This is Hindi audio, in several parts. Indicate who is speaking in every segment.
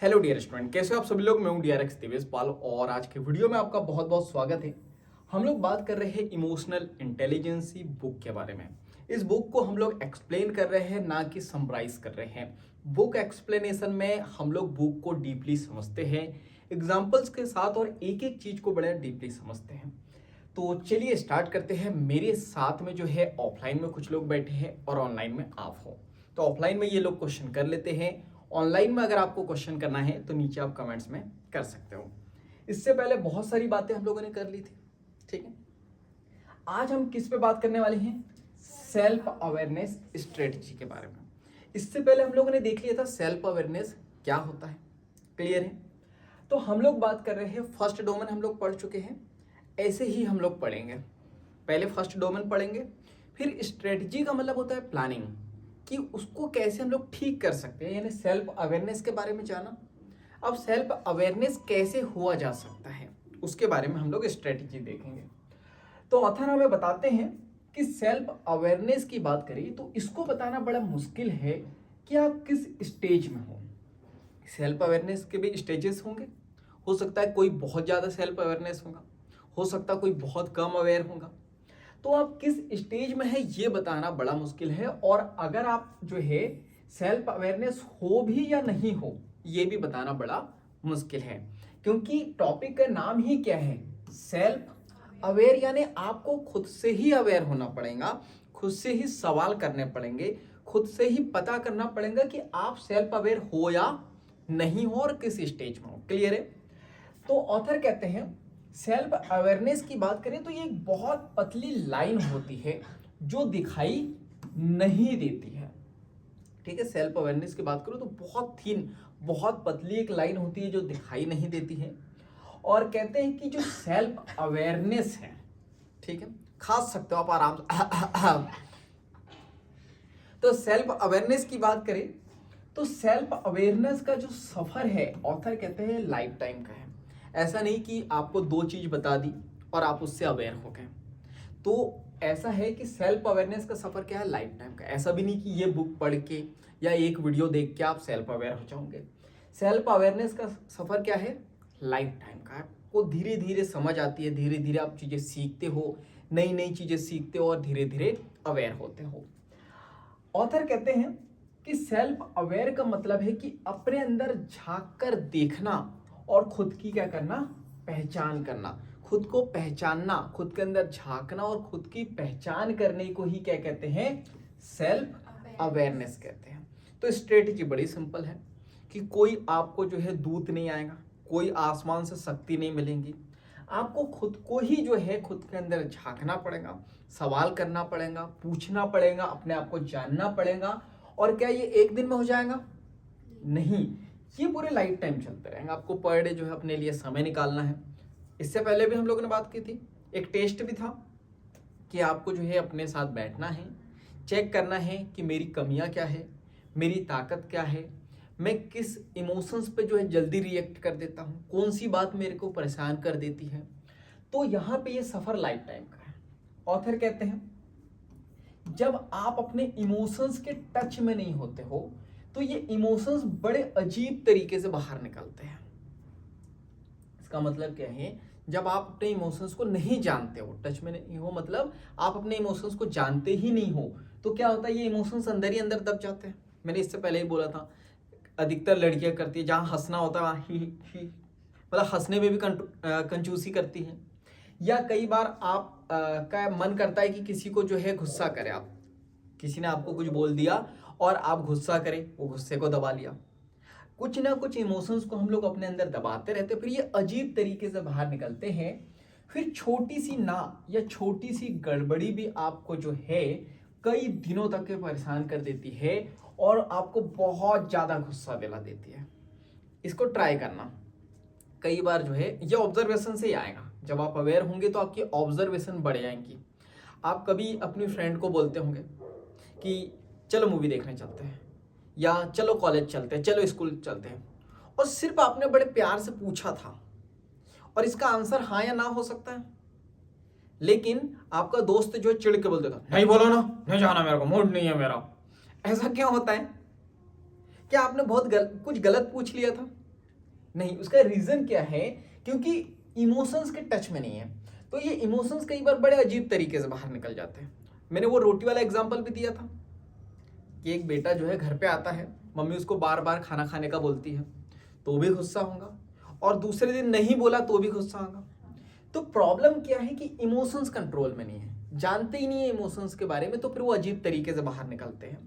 Speaker 1: हेलो डियर स्टूडेंट, कैसे हो आप सभी लोग। मैं हूं डीआरएक्स दिवेश पाल और आज के वीडियो में आपका बहुत बहुत स्वागत है। हम लोग बात कर रहे हैं इमोशनल इंटेलिजेंसी बुक के बारे में। इस बुक को हम लोग एक्सप्लेन कर रहे हैं, ना कि समराइज कर रहे हैं। बुक एक्सप्लेनेशन में हम लोग बुक को डीपली समझते हैं, एग्जाम्पल्स के साथ, और एक एक चीज को बड़ा डीपली समझते हैं। तो चलिए स्टार्ट करते हैं। मेरे साथ में जो है ऑफलाइन में कुछ लोग बैठे हैं और ऑनलाइन में आप हो। तो ऑफलाइन में ये लोग क्वेश्चन कर लेते हैं, ऑनलाइन में अगर आपको क्वेश्चन करना है तो नीचे आप कमेंट्स में कर सकते हो। इससे पहले बहुत सारी बातें हम लोगों ने कर ली थी, ठीक है। आज हम किस पे बात करने वाले हैं? सेल्फ अवेयरनेस स्ट्रेटजी के बारे में। इससे पहले हम लोगों ने देख लिया था सेल्फ अवेयरनेस क्या होता है, क्लियर है। तो हम लोग बात कर रहे हैं, फर्स्ट डोमेन हम लोग पढ़ चुके हैं, ऐसे ही हम लोग पढ़ेंगे। पहले फर्स्ट डोमेन पढ़ेंगे, फिर स्ट्रेटजी का मतलब होता है प्लानिंग, कि उसको कैसे हम लोग ठीक कर सकते हैं, यानी सेल्फ अवेयरनेस के बारे में जाना। अब सेल्फ अवेयरनेस कैसे हुआ जा सकता है उसके बारे में हम लोग स्ट्रेटजी देखेंगे। तो ऑथर हमें बताते हैं कि सेल्फ अवेयरनेस की बात करें तो इसको बताना बड़ा मुश्किल है कि आप किस स्टेज में हो। सेल्फ अवेयरनेस के भी स्टेजेस होंगे। हो सकता है कोई बहुत ज़्यादा सेल्फ अवेयरनेस होगा, हो सकता है कोई बहुत कम अवेयर होगा। तो आप किस स्टेज में है ये बताना बड़ा मुश्किल है, और अगर आप जो है सेल्फ अवेयरनेस हो भी या नहीं हो ये भी बताना बड़ा मुश्किल है, क्योंकि टॉपिक का नाम ही क्या है, सेल्फ अवेयर। यानी आपको खुद से ही अवेयर होना पड़ेगा, खुद से ही सवाल करने पड़ेंगे, खुद से ही पता करना पड़ेगा कि आप सेल्फ अवेयर हो या नहीं हो और किस स्टेज में हो, क्लियर है। तो ऑथर कहते हैं सेल्फ अवेयरनेस की बात करें तो ये एक बहुत पतली लाइन होती है जो दिखाई नहीं देती है, ठीक है। सेल्फ अवेयरनेस की बात करो तो बहुत थीन, बहुत पतली एक लाइन होती है जो दिखाई नहीं देती है। और कहते हैं कि जो सेल्फ अवेयरनेस है, ठीक है, खा सकते हो आप आराम से। तो सेल्फ अवेयरनेस की बात करें तो सेल्फ अवेयरनेस का जो सफर है ऑथर कहते हैं लाइफ टाइम का है। ऐसा नहीं कि आपको दो चीज बता दी और आप उससे अवेयर हो गए। तो ऐसा है कि सेल्फ अवेयरनेस का सफर क्या है, लाइफ टाइम का। ऐसा भी नहीं कि ये बुक पढ़ के या एक वीडियो देख के आप सेल्फ अवेयर हो जाओगे। सेल्फ अवेयरनेस का सफर क्या है, लाइफ टाइम का। आपको धीरे धीरे समझ आती है, धीरे धीरे आप चीजें सीखते हो, नई नई चीजें सीखते हो और धीरे धीरे अवेयर होते हो। ऑथर कहते हैं कि सेल्फ अवेयर का मतलब है कि अपने अंदर झांक कर देखना और खुद की क्या करना, पहचान करना। खुद को पहचानना, खुद के अंदर झांकना और खुद की पहचान करने को ही क्या कहते हैं, सेल्फ अवेयरनेस कहते हैं। तो स्ट्रेटजी बड़ी सिंपल है कि कोई आपको जो है दूत नहीं आएगा, कोई आसमान से शक्ति नहीं मिलेंगी। आपको खुद को ही जो है खुद के अंदर झांकना पड़ेगा, सवाल करना पड़ेगा, पूछना पड़ेगा, अपने आप को जानना पड़ेगा। और क्या ये एक दिन में हो जाएगा? नहीं, ये पूरे लाइफ टाइम चलते रहेंगे। आपको पर डे जो है अपने लिए समय निकालना है। इससे पहले भी हम लोगों ने बात की थी, एक टेस्ट भी था कि आपको जो है अपने साथ बैठना है, चेक करना है कि मेरी कमियां क्या है, मेरी ताकत क्या है, मैं किस इमोशंस पे जो है जल्दी रिएक्ट कर देता हूँ, कौन सी बात मेरे को परेशान कर देती है। तो यहाँ पे ये सफर लाइफ टाइम का है। ऑथर कहते हैं जब आप अपने इमोशंस के टच में नहीं होते हो तो ये इमोशंस बड़े अजीब तरीके से बाहर निकलते हैं। इसका मतलब क्या है, जब आप अपने इमोशंस को नहीं जानते हो, टच में नहीं हो, मतलब आप अपने इमोशंस को जानते ही नहीं हो, तो क्या होता है, ये इमोशंस अंदर ही अंदर दब जाते हैं। मैंने इससे पहले ही बोला था, अधिकतर लड़कियां करती है, जहाँ हंसना होता है वहाँ ही मतलब हंसने में भी कंजूसी करती हैं। या कई बार आप का मन करता है कि किसी को जो है गुस्सा करे, आप किसी ने आपको कुछ बोल दिया और आप गुस्सा करें, वो गुस्से को दबा लिया। कुछ ना कुछ इमोशंस को हम लोग अपने अंदर दबाते रहते, फिर ये अजीब तरीके से बाहर निकलते हैं। फिर छोटी सी ना या छोटी सी गड़बड़ी भी आपको जो है कई दिनों तक के परेशान कर देती है और आपको बहुत ज्यादा गुस्सा दिला देती है। इसको ट्राई करना, कई बार जो है ये ऑब्जर्वेशन से ही आएगा। जब आप अवेयर होंगे तो आपकी ऑब्जर्वेशन बढ़ जाएंगी। आप कभी अपनी फ्रेंड को बोलते होंगे कि चलो मूवी देखने चलते हैं, या चलो कॉलेज चलते हैं, चलो स्कूल चलते हैं, और सिर्फ आपने बड़े प्यार से पूछा था और इसका आंसर हाँ या ना हो सकता है, लेकिन आपका दोस्त जो चिढ़ के बोल देता नहीं बोलो ना, नहीं जाना, मेरे को मूड नहीं है मेरा। ऐसा क्यों होता है? क्या आपने कुछ गलत पूछ लिया था? नहीं, उसका रीजन क्या है? क्योंकि इमोशंस के टच में नहीं है। तो ये इमोशंस कई बार बड़े अजीब तरीके से बाहर निकल जाते हैं। मैंने वो रोटी वाला एग्जांपल भी दिया था कि एक बेटा जो है घर पे आता है, मम्मी उसको बार बार खाना खाने का बोलती है तो भी गुस्सा होगा, और दूसरे दिन नहीं बोला तो भी गुस्सा होगा। तो प्रॉब्लम क्या है कि इमोशंस कंट्रोल में नहीं है, जानते ही नहीं है इमोशंस के बारे में, तो फिर वो अजीब तरीके से बाहर निकलते हैं।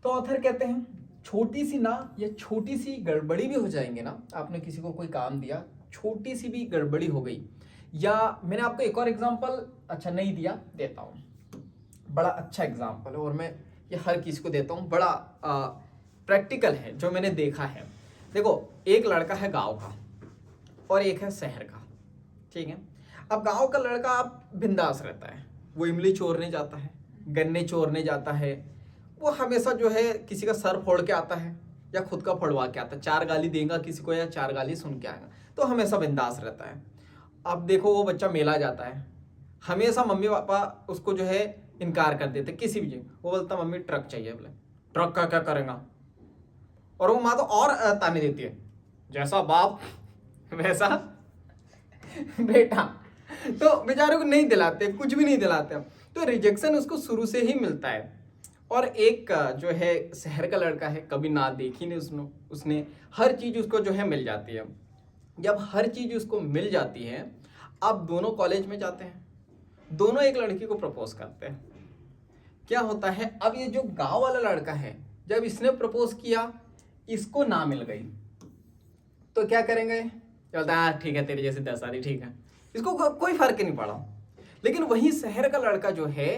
Speaker 1: तो ऑथर कहते हैं छोटी सी ना या छोटी सी गड़बड़ी भी हो जाएंगे ना, आपने किसी को कोई काम दिया, छोटी सी भी गड़बड़ी हो गई, या मैंने आपको एक और एग्जांपल अच्छा नहीं दिया, देता हूँ, बड़ा अच्छा एग्जांपल है और मैं ये हर किसी को देता हूँ, बड़ा प्रैक्टिकल है जो मैंने देखा है। देखो, एक लड़का है गांव का और एक है शहर का, ठीक है। अब गांव का लड़का आप बिंदास रहता है, वो इमली चोरने जाता है, गन्ने चोरने जाता है, वो हमेशा जो है किसी का सर फोड़ के आता है या खुद का फोड़वा के आता है, 4 गाली देगा किसी को या 4 गाली सुन के आएगा, तो हमेशा बिंदास रहता है। अब देखो वो बच्चा मेला जाता है, हमेशा मम्मी पापा उसको जो है इनकार कर देते किसी भी चीज, वो बोलता मम्मी ट्रक चाहिए, बोले ट्रक का क्या करेगा, और वो माँ तो और ताने देती है, जैसा बाप वैसा बेटा। तो बेचारे को नहीं दिलाते, कुछ भी नहीं दिलाते, तो रिजेक्शन उसको शुरू से ही मिलता है। और एक जो है शहर का लड़का है, कभी ना देखी नहीं उसने हर चीज उसको जो है मिल जाती है। जब हर चीज उसको मिल जाती है, अब दोनों कॉलेज में जाते हैं, दोनों एक लड़की को प्रपोज करते हैं। क्या होता है, अब ये जो गांव वाला लड़का है, जब इसने प्रपोज किया, इसको ना मिल गई, तो क्या करेंगे, बोलता है ठीक है तेरी जैसी 10 सारी ठीक है, इसको कोई फर्क नहीं पड़ा। लेकिन वही शहर का लड़का जो है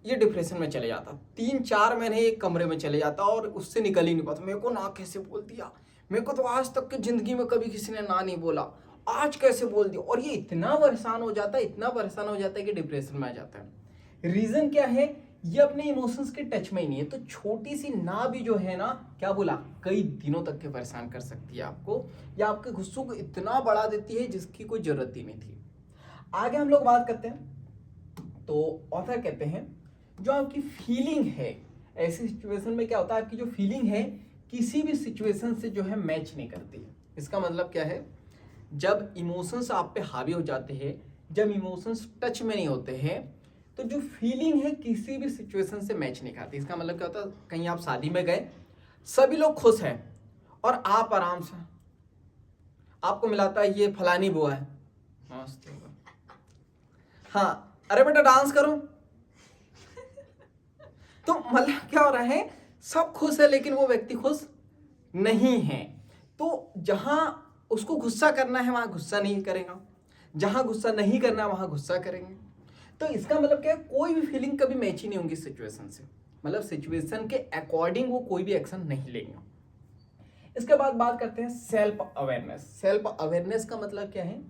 Speaker 1: ये डिप्रेशन में चले जाता, 3-4 महीने एक कमरे में चले जाता और उससे निकल ही नहीं पाता। मेरे को ना कैसे बोल दिया, मेरे को तो आज तक की जिंदगी में कभी किसी ने ना नहीं बोला, आज कैसे बोल दिया, और ये इतना परेशान हो जाता है, इतना परेशान हो जाता है कि डिप्रेशन में आ जाता है। रीजन क्या है, ये अपने इमोशंस के टच में ही नहीं है। तो छोटी सी ना भी जो है ना, क्या बोला, कई दिनों तक के परेशान कर सकती है आपको, या आपके गुस्सों को इतना बढ़ा देती है जिसकी कोई जरूरत ही नहीं थी। आगे हम लोग बात करते हैं। तो ऑथर कहते हैं जो आपकी फीलिंग है, ऐसी सिचुएशन में क्या होता है, आपकी जो फीलिंग है किसी भी सिचुएशन से जो है मैच नहीं करती है। इसका मतलब क्या है, जब इमोशंस आप पे हावी हो जाते हैं, जब इमोशंस टच में नहीं होते हैं, तो जो फीलिंग है किसी भी सिचुएशन से मैच नहीं खाती। इसका मतलब क्या होता है, कहीं आप शादी में गए, सभी लोग खुश हैं और आप आराम से, आपको मिलाता है ये फलानी बुआ है, मस्त हाँ अरे बेटा डांस करो, तो मतलब क्या हो रहा है, सब खुश है लेकिन वो व्यक्ति खुश नहीं है। तो जहां उसको गुस्सा करना है वहां गुस्सा नहीं करेगा, जहां गुस्सा नहीं करना वहां गुस्सा करेंगे। तो इसका मतलब क्या है, कोई भी फीलिंग कभी मैच ही नहीं होंगी सिचुएशन से, मतलब सिचुएशन के अकॉर्डिंग वो कोई भी एक्शन नहीं लेंगे। इसके बाद बात करते हैं सेल्फ अवेयरनेस। सेल्फ अवेयरनेस का मतलब क्या है,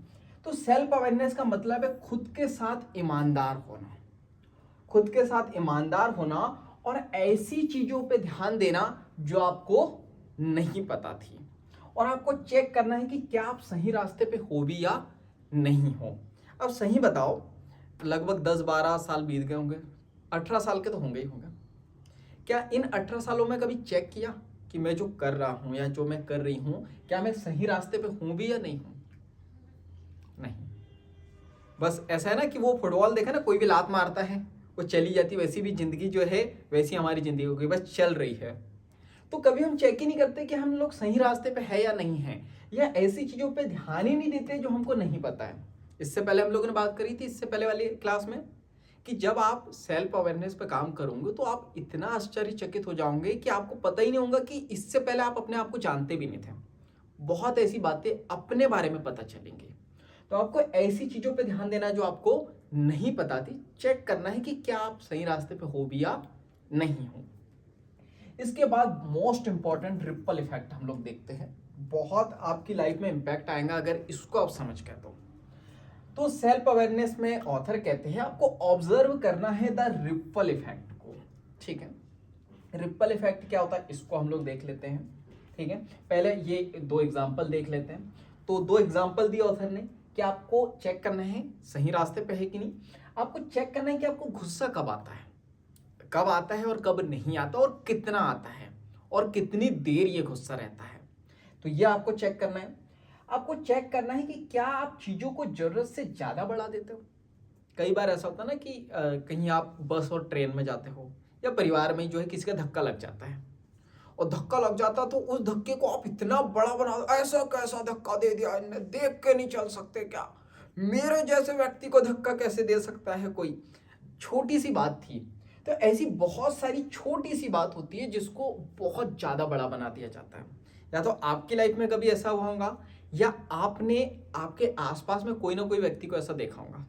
Speaker 1: तो सेल्फ अवेयरनेस का मतलब है खुद के साथ ईमानदार होना, खुद के साथ ईमानदार होना और ऐसी चीजों पे ध्यान देना जो आपको नहीं पता थी, और आपको चेक करना है कि क्या आप सही रास्ते पे हो भी या नहीं हो। अब सही बताओ, लगभग 10-12 साल बीत गए होंगे, 18 साल के तो होंगे ही होंगे। क्या इन 18 सालों में कभी चेक किया कि मैं जो कर रहा हूं या जो मैं कर रही हूं, क्या मैं सही रास्ते पे हूं भी या नहीं हूं? नहीं। बस ऐसा है ना कि वो फुटबॉल देखा ना, कोई भी लात मारता है वो चली जाती, वैसी भी जिंदगी जो है वैसी हमारी जिंदगी हो गई, बस चल रही है। तो कभी हम चेक ही नहीं करते कि हम लोग सही रास्ते पे है या नहीं है, या ऐसी चीजों पे ध्यान ही नहीं देते जो हमको नहीं पता है। इससे पहले हम लोगों ने बात करी थी, इससे पहले वाली क्लास में, कि जब आप सेल्फ अवेयरनेस पे काम करोगे तो आप इतना आश्चर्यचकित हो जाओगे कि आपको पता ही नहीं होगा कि इससे पहले आप अपने आप को जानते भी नहीं थे। बहुत ऐसी बातें अपने बारे में पता चलेंगी। तो आपको ऐसी चीजों पे ध्यान देना जो आपको नहीं पता थी, चेक करना है कि क्या आप सही रास्ते पे हो भी या नहीं हो। इसके बाद मोस्ट इंपॉर्टेंट रिपल इफेक्ट हम लोग देखते हैं, बहुत आपकी लाइफ में इंपैक्ट आएगा अगर इसको आप समझ गए तो सेल्फ अवेयरनेस में ऑथर कहते हैं आपको ऑब्जर्व करना है द रिपल इफेक्ट को। ठीक है, रिपल इफेक्ट क्या होता है इसको हम लोग देख लेते हैं। ठीक है, पहले ये 2 एग्जांपल देख लेते हैं। तो 2 एग्जांपल दिए ऑथर ने कि आपको चेक करना है सही रास्ते पे है कि नहीं, आपको चेक करना है कि आपको गुस्सा कब आता है, कब आता है और कब नहीं आता, और कितना आता है और कितनी देर ये गुस्सा रहता है। तो ये आपको चेक करना है। आपको चेक करना है कि क्या आप चीज़ों को ज़रूरत से ज़्यादा बढ़ा देते हो। कई बार ऐसा होता है ना कि कहीं आप बस और ट्रेन में जाते हो या परिवार में जो है किसी का धक्का लग जाता है, और धक्का लग जाता तो उस धक्के को आप इतना बड़ा बना दो, ऐसा कैसा धक्का दे दिया इनने, देख के नहीं चल सकते क्या, मेरे जैसे व्यक्ति को धक्का कैसे दे सकता है कोई, छोटी सी बात थी। तो ऐसी बहुत सारी छोटी सी बात होती है जिसको बहुत ज़्यादा बड़ा बना दिया जाता है। या तो आपकी लाइफ में कभी ऐसा हुआ होगा, या आपने आपके आसपास में कोई ना कोई व्यक्ति को ऐसा देखा होगा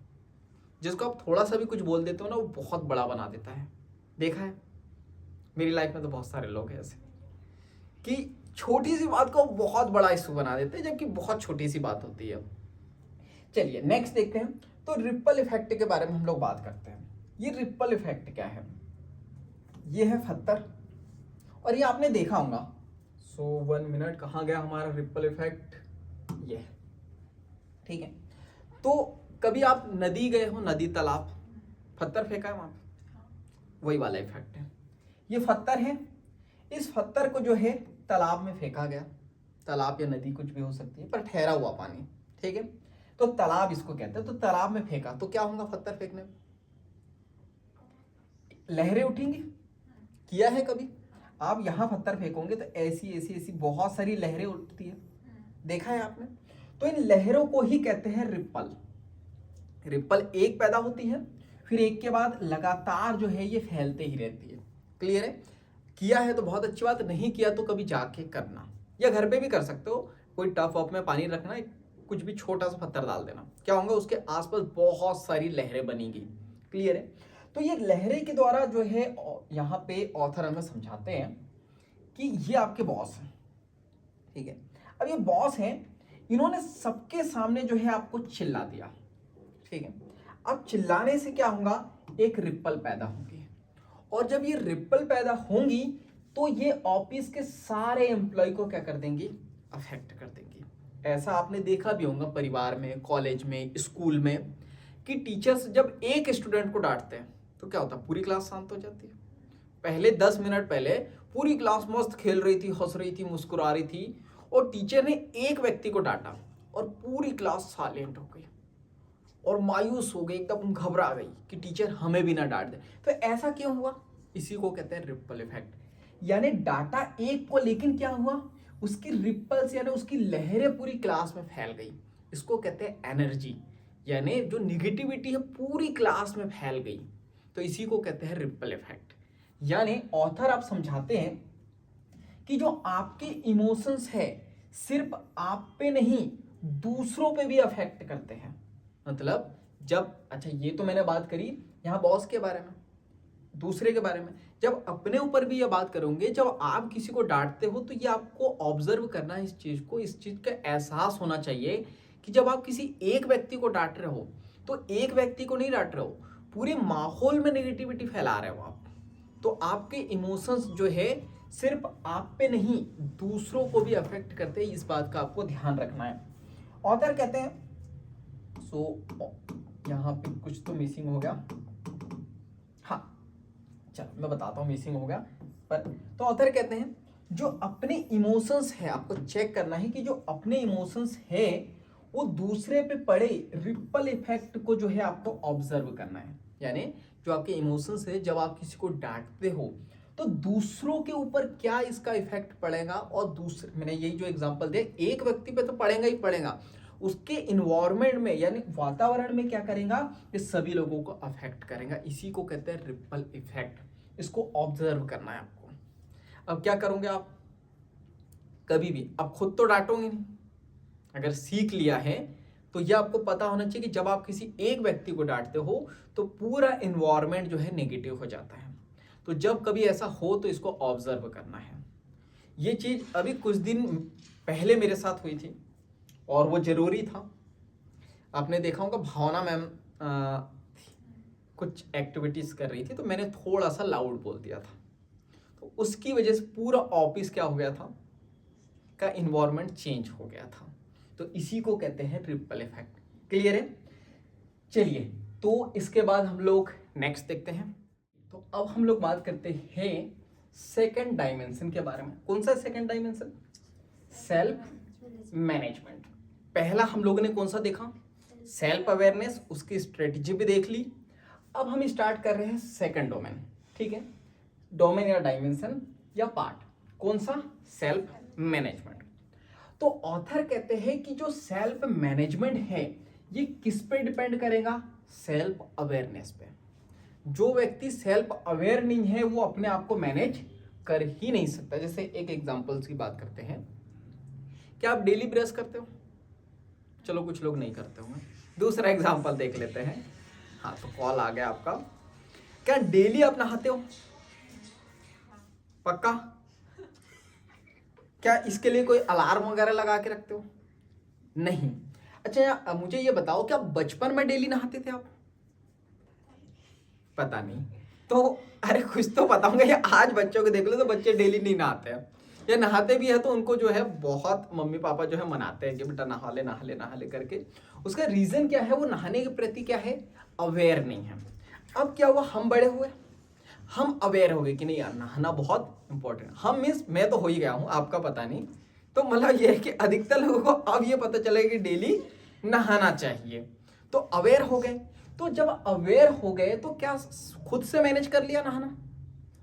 Speaker 1: जिसको आप थोड़ा सा भी कुछ बोल देते हो ना, वो बहुत बड़ा बना देता है। देखा है, मेरी लाइफ में तो बहुत सारे लोग हैं ऐसे कि छोटी सी बात को बहुत बड़ा इशू बना देते हैं, जबकि बहुत छोटी सी बात होती है। चलिए नेक्स्ट देखते हैं। तो रिपल इफेक्ट के बारे में हम लोग बात करते हैं। ये रिपल इफेक्ट क्या है? ये है पत्थर, और ये आपने देखा होगा। सो 1 मिनट, कहाँ गया हमारा रिपल इफेक्ट? ये ठीक है। तो कभी आप नदी गए हो, नदी तालाब, पत्थर फेंका है वहां पे, वही वाला इफेक्ट है। ये पत्थर है, इस पत्थर को जो है तालाब में फेंका गया, तालाब या नदी कुछ भी हो सकती है, पर ठहरा हुआ पानी, ठीक है, तो तालाब इसको कहते हैं। तो तालाब में फेंका तो क्या होगा? पत्थर फेंकने में लहरें उठेंगी। किया है कभी? आप यहाँ पत्थर फेंकोगे तो ऐसी ऐसी ऐसी बहुत सारी लहरें उठती है, देखा है आपने? तो इन लहरों को ही कहते हैं रिपल। रिपल एक पैदा होती है, फिर एक के बाद लगातार जो है ये फैलते ही रहती है। क्लियर है? किया है तो बहुत अच्छी बात, नहीं किया तो कभी जाके करना, या घर पे भी कर सकते हो। कोई टफ वफ में पानी रखना, कुछ भी छोटा सा पत्थर डाल देना, क्या होगा? उसके आसपास बहुत सारी लहरें बनेंगी। क्लियर है? तो ये लहरें के द्वारा जो है यहाँ पे ऑथर हमें समझाते हैं कि ये आपके बॉस हैं, ठीक है। अब ये बॉस हैं, इन्होंने सबके सामने जो है आपको चिल्ला दिया, ठीक है। अब चिल्लाने से क्या होगा? एक रिपल पैदा होगी, और जब ये रिपल पैदा होंगी तो ये ऑफिस के सारे एम्प्लॉय को क्या कर देंगी? अफेक्ट कर देंगी। ऐसा आपने देखा भी होगा परिवार में, कॉलेज में, स्कूल में, कि टीचर्स जब एक स्टूडेंट को डांटते हैं तो क्या होता है? पूरी क्लास शांत हो जाती है। पहले 10 मिनट पहले पूरी क्लास मस्त खेल रही थी, हंस रही थी, मुस्कुरा रही थी, और टीचर ने एक व्यक्ति को डांटा और पूरी क्लास साइलेंट हो गई और मायूस हो गई, एकदम घबरा गई कि टीचर हमें भी ना डांट दे। तो ऐसा क्यों हुआ? इसी को कहते हैं रिपल इफेक्ट। यानी डाटा एक को, लेकिन क्या हुआ? उसकी रिपल्स यानी उसकी लहरें पूरी क्लास में फैल गई। इसको कहते हैं एनर्जी, यानी जो निगेटिविटी है पूरी क्लास में फैल गई। तो इसी को कहते हैं रिपल इफेक्ट। यानी ऑथर आप समझाते हैं कि जो आपके इमोशंस है सिर्फ आप पे नहीं, दूसरों पे भी अफेक्ट करते हैं। मतलब जब, अच्छा ये तो मैंने बात करी यहाँ बॉस के बारे में, दूसरे के बारे में, जब अपने ऊपर भी ये बात करोगे, जब आप किसी को डांटते हो तो ये आपको ऑब्जर्व करना है इस चीज को, इस चीज का एहसास होना चाहिए कि जब आप किसी एक व्यक्ति को डांट रहे हो तो एक व्यक्ति को नहीं डांट रहे हो, पूरे माहौल में नेगेटिविटी फैला रहे हो आप। तो आपके इमोशंस जो है सिर्फ आप पे नहीं, दूसरों को भी अफेक्ट करते हैं। इस बात का आपको ध्यान रखना है। ऑथर कहते हैं, यहाँ पे कुछ तो मिसिंग हो गया, हाँ चलो मैं बताता हूँ मिसिंग हो गया पर। तो ऑथर कहते हैं जो अपने इमोशंस है, आपको चेक करना है कि जो अपने इमोशंस है वो दूसरे पे पड़े रिपल इफेक्ट को जो है आपको ऑब्जर्व करना है। यानी जो आपके इमोशंस है, जब आप किसी को डांटते हो तो दूसरों के ऊपर क्या इसका इफेक्ट पड़ेगा, और दूसरे, मैंने यही जो एग्जांपल दिया, एक व्यक्ति पे तो पड़ेगा ही पड़ेगा, उसके इन्वायरमेंट में यानी वातावरण में क्या करेगा? ये सभी लोगों को अफेक्ट करेगा। इसी को कहते हैं रिपल इफेक्ट। इसको ऑब्जर्व करना है आपको। अब क्या करोगे आप? कभी भी आप खुद तो डांटोगे नहीं, अगर सीख लिया है तो यह आपको पता होना चाहिए कि जब आप किसी एक व्यक्ति को डांटते हो तो पूरा इन्वायरमेंट जो है नेगेटिव हो जाता है। तो जब कभी ऐसा हो तो इसको ऑब्जर्व करना है। ये चीज अभी कुछ दिन पहले मेरे साथ हुई थी और वो जरूरी था। आपने देखा होगा भावना मैम कुछ एक्टिविटीज कर रही थी तो मैंने थोड़ा सा लाउड बोल दिया था, तो उसकी वजह से पूरा ऑफिस क्या हो गया था, का इन्वायरमेंट चेंज हो गया था। तो इसी को कहते हैं रिपल इफेक्ट। क्लियर है? चलिए तो इसके बाद हम लोग नेक्स्ट देखते हैं। तो अब हम लोग बात करते हैं सेकंड डायमेंशन के बारे में। कौन सा सेकंड डायमेंशन? Self management. पहला हम लोगों ने कौन सा देखा? सेल्फ अवेयरनेस, उसकी स्ट्रेटजी भी देख ली। अब हम स्टार्ट कर रहे हैं सेकंड डोमेन, ठीक है, डोमेन या डायमेंशन या पार्ट, कौन सा? Self management. तो ऑथर कहते हैं कि जो सेल्फ मैनेजमेंट है ये किस पे डिपेंड करेगा? सेल्फ अवेयरनेस पे। जो व्यक्ति सेल्फ अवेयर नहीं है वो अपने आप को मैनेज कर ही नहीं सकता। जैसे एक एग्जांपल्स की बात करते हैं, क्या आप डेली ब्रश करते हो? चलो कुछ लोग नहीं करते होंगे। दूसरा एग्जांपल देख लेते हैं। हाँ, तो कॉल आ गया आपका। क्या डेली आप नहाते हो? पक्का? क्या इसके लिए कोई अलार्म वगैरह लगा के रखते हो? नहीं। अच्छा, मुझे ये बताओ, क्या बचपन में डेली नहाते थे आप? पता नहीं। तो अरे कुछ तो पता होगा। या आज बच्चों को देख लो तो बच्चे डेली नहीं नहाते हैं, या नहाते भी है तो उनको जो है बहुत मम्मी पापा जो है मनाते हैं कि बेटा नहा ले नहा ले नहा ले करके। उसका रीजन क्या है? वो नहाने के प्रति क्या है? अवेयर नहीं है। अब क्या हुआ, हम बड़े हुए, हम अवेयर हो गए कि नहीं यार नहाना बहुत इंपॉर्टेंट। हम मीन्स मैं तो हो ही गया हूँ, आपका पता नहीं। तो मतलब ये है कि अधिकतर लोगों को अब ये पता चलेगा कि डेली नहाना चाहिए, तो अवेयर हो गए। तो जब अवेयर हो गए तो क्या खुद से मैनेज कर लिया नहाना?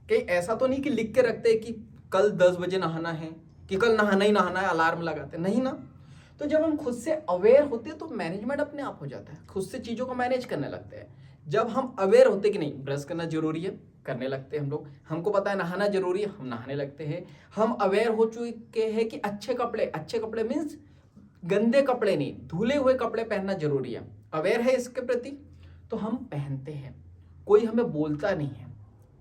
Speaker 1: कहीं ऐसा तो नहीं कि लिख के रखते कि कल 10 बजे नहाना है, कि कल नहाना ही नहाना है, अलार्म लगाते नहीं ना। तो जब हम खुद से अवेयर होते हैं तो मैनेजमेंट अपने आप हो जाता है, खुद से चीज़ों को मैनेज करने लगते हैं। जब हम अवेयर होते कि नहीं ब्रश करना जरूरी है, करने लगते हैं हम लोग। हमको पता है नहाना जरूरी है, हम नहाने लगते हैं। हम अवेयर हो चुके हैं कि अच्छे कपड़े मीन्स गंदे कपड़े नहीं, धुले हुए कपड़े पहनना जरूरी है, अवेयर है इसके प्रति, तो हम पहनते हैं, कोई हमें बोलता नहीं है।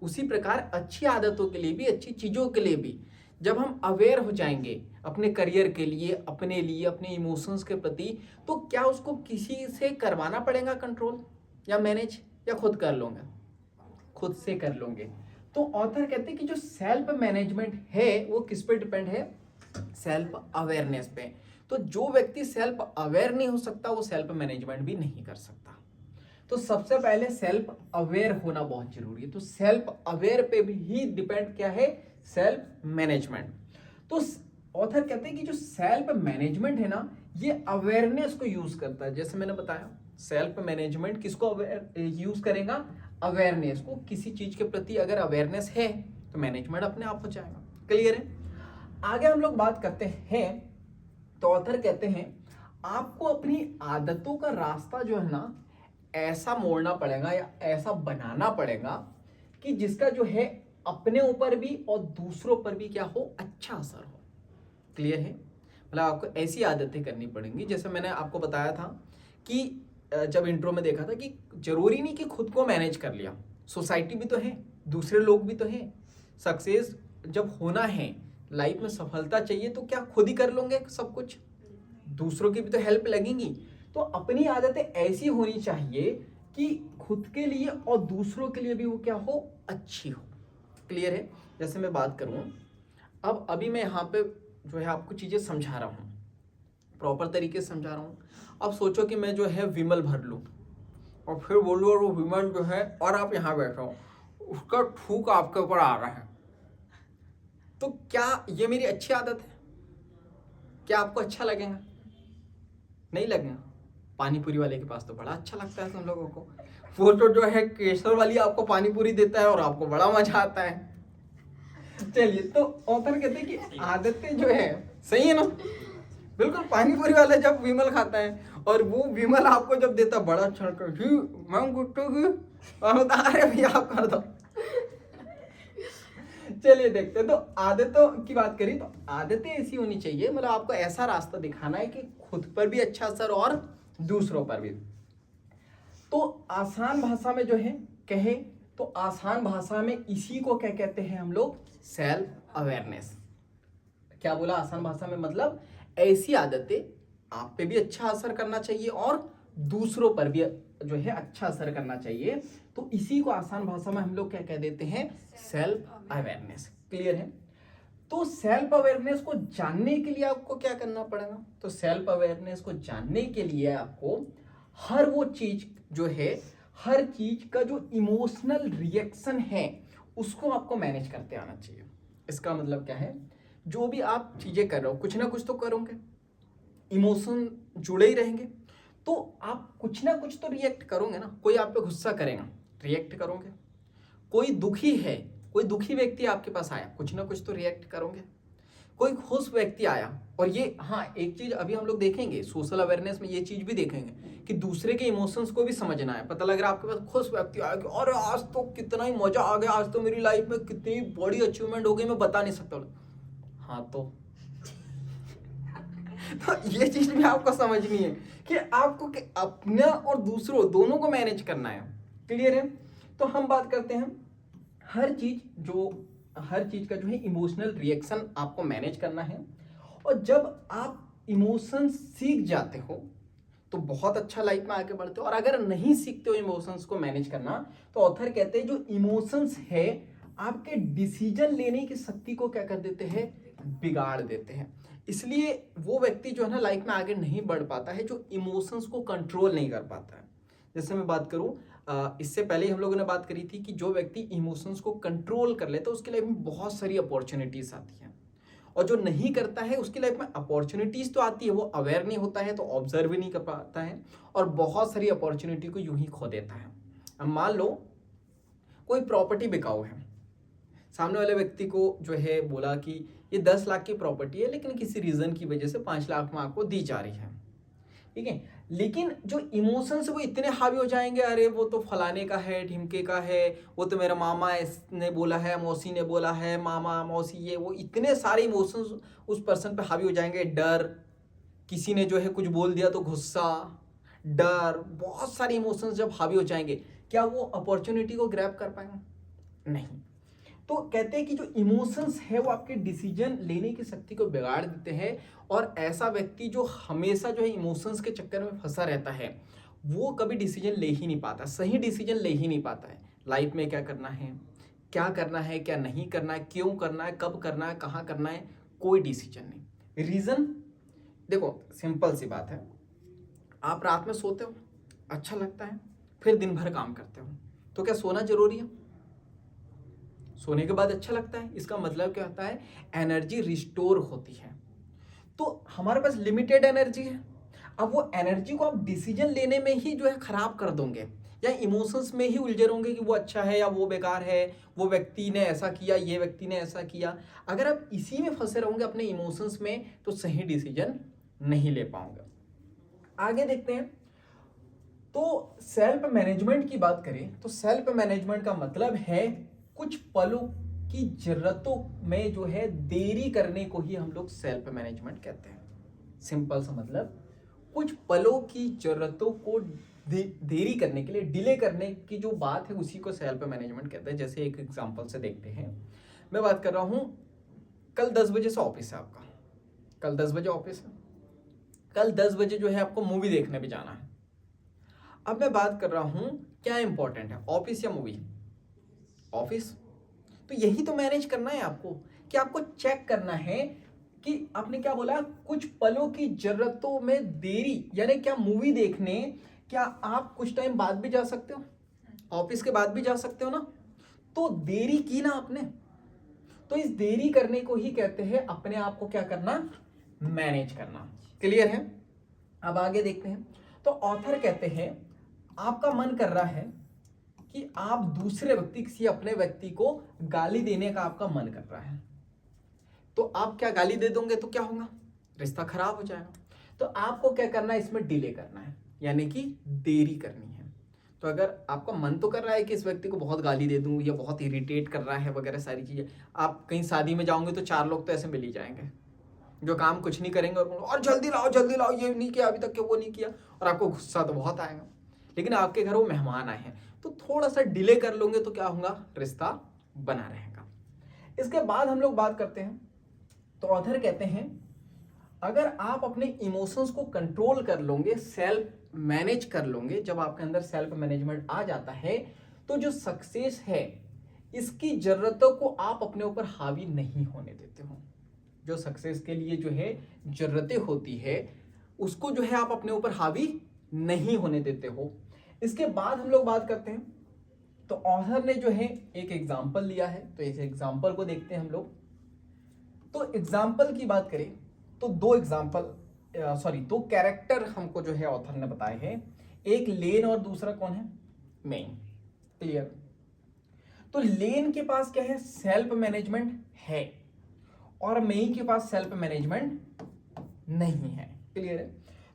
Speaker 1: उसी प्रकार अच्छी आदतों के लिए भी, अच्छी चीज़ों के लिए भी जब हम अवेयर हो जाएंगे अपने करियर के लिए, अपने लिए, अपने इमोशंस के प्रति, तो क्या उसको किसी से करवाना पड़ेगा कंट्रोल या मैनेज, या खुद कर लोगे? खुद से कर लोगे। तो ऑथर कहते हैं कि जो सेल्फ मैनेजमेंट है वो किस पे डिपेंड है? सेल्फ अवेयरनेस पे। तो जो व्यक्ति सेल्फ अवेयर नहीं हो सकता वो सेल्फ मैनेजमेंट भी नहीं कर सकता। तो सबसे पहले सेल्फ अवेयर होना बहुत जरूरी है। तो सेल्फ अवेयर पे भी ही डिपेंड क्या है? Self management. तो ऑथर कहते हैं कि जो सेल्फ मैनेजमेंट है ना ये अवेयरनेस को यूज करता है। जैसे मैंने बताया सेल्फ मैनेजमेंट किसको यूज करेगा? अवेयरनेस को। किसी चीज के प्रति अगर अवेयरनेस है तो मैनेजमेंट अपने आप हो जाएगा। क्लियर है? आगे हम लोग बात करते हैं। तो ऑथर कहते हैं आपको अपनी आदतों का रास्ता जो है ना ऐसा मोड़ना पड़ेगा या ऐसा बनाना पड़ेगा कि जिसका जो है अपने ऊपर भी और दूसरों पर भी क्या हो? अच्छा असर हो। क्लियर है? मतलब आपको ऐसी आदतें करनी पड़ेंगी। जैसे मैंने आपको बताया था कि जब इंट्रो में देखा था कि जरूरी नहीं कि खुद को मैनेज कर लिया, सोसाइटी भी तो है, दूसरे लोग भी तो हैं। सक्सेस जब होना है, लाइफ में सफलता चाहिए, तो क्या खुद ही कर लोगे सब कुछ? दूसरों की भी तो हेल्प लगेंगी। तो अपनी आदतें ऐसी होनी चाहिए कि खुद के लिए और दूसरों के लिए भी वो क्या हो? अच्छी हो। क्लियर है? जैसे मैं बात करूं, अब अभी मैं यहाँ पे जो है आपको चीजें समझा रहा हूँ, प्रॉपर तरीके से समझा रहा हूँ। अब सोचो कि मैं जो है विमल भर लूँ और फिर बोलूँ और वो विमल जो है, और आप यहाँ बैठो, उसका थूक आपके ऊपर आ रहा है, तो क्या ये मेरी अच्छी आदत है? क्या आपको अच्छा लगेगा? नहीं लगेगा। पानी पूरी वाले के पास तो बड़ा अच्छा लगता है तुम लोगों को, वो तो जो है केसर वाली आपको पानी पूरी देता है और आपको बड़ा मजा आता है। चलिए, तो ऑथर कहते हैं कि आदतें जो है सही है ना, बिल्कुल। पानी पूरी वाला जब विमल खाता है और वो विमल आपको जब देता बड़ा अच्छा लगता है, जी मैं गुट्टू की, और अरे भैया आप कर दो। चलिए देखते हैं। तो आदतों की बात करी तो आदतें ऐसी होनी चाहिए, मतलब आपको ऐसा रास्ता दिखाना है कि खुद पर भी अच्छा असर और दूसरों पर भी। तो आसान भाषा में जो है कहे तो आसान भाषा में इसी को क्या कहते हैं हम लोग? Self awareness. क्या बोला आसान भाषा में? मतलब ऐसी आदतें आप पे भी अच्छा असर करना चाहिए और दूसरों पर भी जो है अच्छा असर करना चाहिए। तो इसी को आसान भाषा में हम लोग क्या कह देते हैं? Self awareness. क्लियर है? तो सेल्फ अवेयरनेस को जानने के लिए आपको क्या करना पड़ेगा? तो सेल्फ अवेयरनेस को जानने के लिए आपको हर वो चीज जो है, हर चीज का जो इमोशनल रिएक्शन है उसको आपको मैनेज करते आना चाहिए। इसका मतलब क्या है? जो भी आप चीजें कर रहे हो कुछ ना कुछ तो करोगे, इमोशन जुड़े ही रहेंगे, तो आप कुछ ना कुछ तो रिएक्ट करोगे ना। कोई आप पे गुस्सा करेगा, रिएक्ट करोगे। कोई दुखी है, कोई दुखी व्यक्ति आपके पास आया, कुछ ना कुछ तो रिएक्ट करोगे। कोई खुश व्यक्ति आया, और ये हाँ एक चीज अभी हम लोग देखेंगे सोशल अवेयरनेस में, ये चीज भी देखेंगे कि दूसरे के इमोशंस को भी समझना है। पता लग रहा है आपके पास खुश व्यक्ति आया कि अरे आज तो कितना ही मजा आ गया, आज तो मेरी लाइफ में कितनी बड़ी अचीवमेंट हो गई, मैं बता नहीं सकता। हाँ तो ये चीज भी आपको समझनी है कि आपको कि अपना और दूसरों दोनों को मैनेज करना है। क्लियर है? तो हम बात करते हैं हर चीज का जो है इमोशनल रिएक्शन आपको मैनेज करना है। और जब आप इमोशंस सीख जाते हो तो बहुत अच्छा लाइफ में आगे बढ़ते हो। और अगर नहीं सीखते हो इमोशंस को मैनेज करना, तो ऑथर कहते हैं जो इमोशंस है आपके डिसीजन लेने की शक्ति को क्या कर देते हैं, बिगाड़ देते हैं। इसलिए वो व्यक्ति जो है ना लाइफ में आगे नहीं बढ़ पाता है जो इमोशंस को कंट्रोल नहीं कर पाता है। जैसे मैं बात करूं, इससे पहले हम लोगों ने बात करी थी कि जो व्यक्ति इमोशंस को कंट्रोल कर लेता है उसकी लाइफ में बहुत सारी अपॉर्चुनिटीज आती हैं, और जो नहीं करता है उसकी लाइफ में अपॉर्चुनिटीज तो आती है, वो अवेयर नहीं होता है तो ऑब्जर्व भी नहीं कर पाता है, और बहुत सारी अपॉर्चुनिटी को यूं ही खो देता है। अब मान लो कोई प्रॉपर्टी बिकाऊ है, सामने वाले व्यक्ति को जो है बोला कि ये 10 लाख की प्रॉपर्टी है, लेकिन किसी रीजन की वजह से 5 लाख में आपको दी जा रही है, ठीक है। लेकिन जो इमोशंस है वो इतने हावी हो जाएंगे, अरे वो तो फलाने का है, ढिमके का है, वो तो मेरा मामा ने बोला है, मौसी ने बोला है, मामा मौसी ये वो, इतने सारे इमोशंस उस पर्सन पे हावी हो जाएंगे। डर, किसी ने जो है कुछ बोल दिया तो गुस्सा, डर, बहुत सारे इमोशंस जब हावी हो जाएंगे, क्या वो अपॉर्चुनिटी को ग्रैब कर पाएंगे? नहीं। तो कहते हैं कि जो इमोशंस है वो आपके डिसीजन लेने की शक्ति को बिगाड़ देते हैं, और ऐसा व्यक्ति जो हमेशा जो है इमोशंस के चक्कर में फंसा रहता है वो कभी डिसीजन ले ही नहीं पाता, सही डिसीजन ले ही नहीं पाता है। लाइफ में क्या करना है, क्या करना है, क्या नहीं करना है, क्यों करना है, कब करना है, कहाँ करना है, कोई डिसीजन नहीं। रीजन देखो, सिंपल सी बात है, आप रात में सोते हो, अच्छा लगता है, फिर दिन भर काम करते हो, तो क्या सोना जरूरी है? सोने के बाद अच्छा लगता है, इसका मतलब क्या होता है, एनर्जी रिस्टोर होती है। तो हमारे पास लिमिटेड एनर्जी है, अब वो एनर्जी को आप डिसीजन लेने में ही जो है खराब कर दोगे, या इमोशंस में ही उलझे रहोगे कि वो अच्छा है या वो बेकार है, वो व्यक्ति ने ऐसा किया, ये व्यक्ति ने ऐसा किया। अगर आप इसी में फंसे रहोगे अपने इमोशंस में, तो सही डिसीजन नहीं ले पाओगे। आगे देखते हैं। तो सेल्फ मैनेजमेंट की बात करें तो सेल्फ मैनेजमेंट का मतलब है कुछ पलों की जरूरतों में जो है देरी करने को ही हम लोग सेल्फ मैनेजमेंट कहते हैं। सिंपल सा मतलब, कुछ पलों की जरूरतों को देरी करने के लिए, डिले करने की जो बात है उसी को सेल्फ मैनेजमेंट कहते हैं। जैसे एक एग्जांपल से देखते हैं, मैं बात कर रहा हूं, कल 10 बजे से ऑफिस है आपका, कल 10 बजे ऑफिस है, कल 10 बजे जो है आपको मूवी देखने भी जाना है। अब मैं बात कर रहा हूं क्या इंपॉर्टेंट है, ऑफिस या मूवी? ऑफिस। तो यही तो मैनेज करना है आपको, कि आपको चेक करना है कि आपने क्या बोला, कुछ पलों की जरूरतों में देरी, यानी क्या मूवी देखने क्या आप कुछ टाइम बाद भी जा सकते हो, ऑफिस के बाद भी जा सकते हो ना। तो देरी की ना आपने, तो इस देरी करने को ही कहते हैं अपने आप को क्या करना, मैनेज करना। क्लियर है? अब आगे देखते हैं। तो ऑथर कहते हैं आपका मन कर रहा है कि आप दूसरे व्यक्ति, किसी अपने व्यक्ति को गाली देने का आपका मन कर रहा है, तो आप क्या गाली दे दोगे तो क्या होगा, रिश्ता खराब हो जाएगा। तो आपको क्या करना है, इसमें डिले करना है, यानी कि देरी करनी है। तो अगर आपका मन तो कर रहा है कि इस व्यक्ति को बहुत गाली दे दूं या बहुत इरिटेट कर रहा है वगैरह सारी चीजें, आप कहीं शादी में जाओगे तो 4 लोग तो ऐसे मिल ही जाएंगे जो काम कुछ नहीं करेंगे, और जल्दी लाओ, ये नहीं किया अभी तक, क्या वो नहीं किया, और आपको गुस्सा तो बहुत आएगा। लेकिन आपके घर वो मेहमान आए हैं, तो थोड़ा सा डिले कर लोगे तो क्या होगा, रिश्ता बना रहेगा। इसके बाद हम लोग बात करते हैं। तो ऑथर कहते हैं अगर आप अपने इमोशंस को कंट्रोल कर लोगे, सेल्फ मैनेज कर लोगे, जब आपके अंदर सेल्फ मैनेजमेंट आ जाता है, तो जो सक्सेस है इसकी जरूरतों को आप अपने ऊपर हावी नहीं होने देते हो। जो सक्सेस के लिए जो है जरूरतें होती है उसको जो है आप अपने ऊपर हावी नहीं होने देते हो। इसके बाद हम लोग बात करते हैं। तो ऑथर ने जो है एक एग्जाम्पल लिया है, तो इस एग्जाम्पल को देखते हैं हम लोग। तो एग्जाम्पल की बात करें तो दो कैरेक्टर हमको जो है ऑथर ने बताए हैं, एक लेन और दूसरा कौन है, मेन। क्लियर। तो लेन के पास क्या है, सेल्फ मैनेजमेंट है और मेन के पास सेल्फ मैनेजमेंट नहीं है। क्लियर है।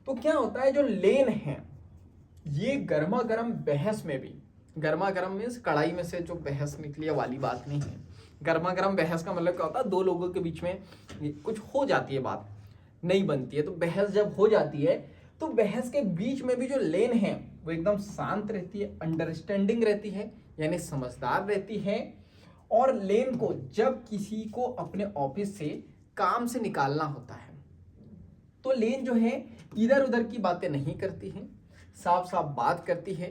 Speaker 1: तो क्या होता है, जो लेन है ये गर्मा गर्म बहस में भी, गर्मा गर्म मीन्स कढ़ाई में से जो बहस निकली है वाली बात नहीं है। गर्मा गर्म बहस का मतलब क्या होता है, दो लोगों के बीच में कुछ हो जाती है, बात नहीं बनती है, तो बहस जब हो जाती है तो बहस के बीच में भी जो लेन है वो एकदम शांत रहती है, अंडरस्टैंडिंग रहती है, यानी समझदार रहती है। और लेन को जब किसी को अपने ऑफिस से काम से निकालना होता है तो लेन जो है इधर उधर की बातें नहीं करती है, साफ साफ बात करती है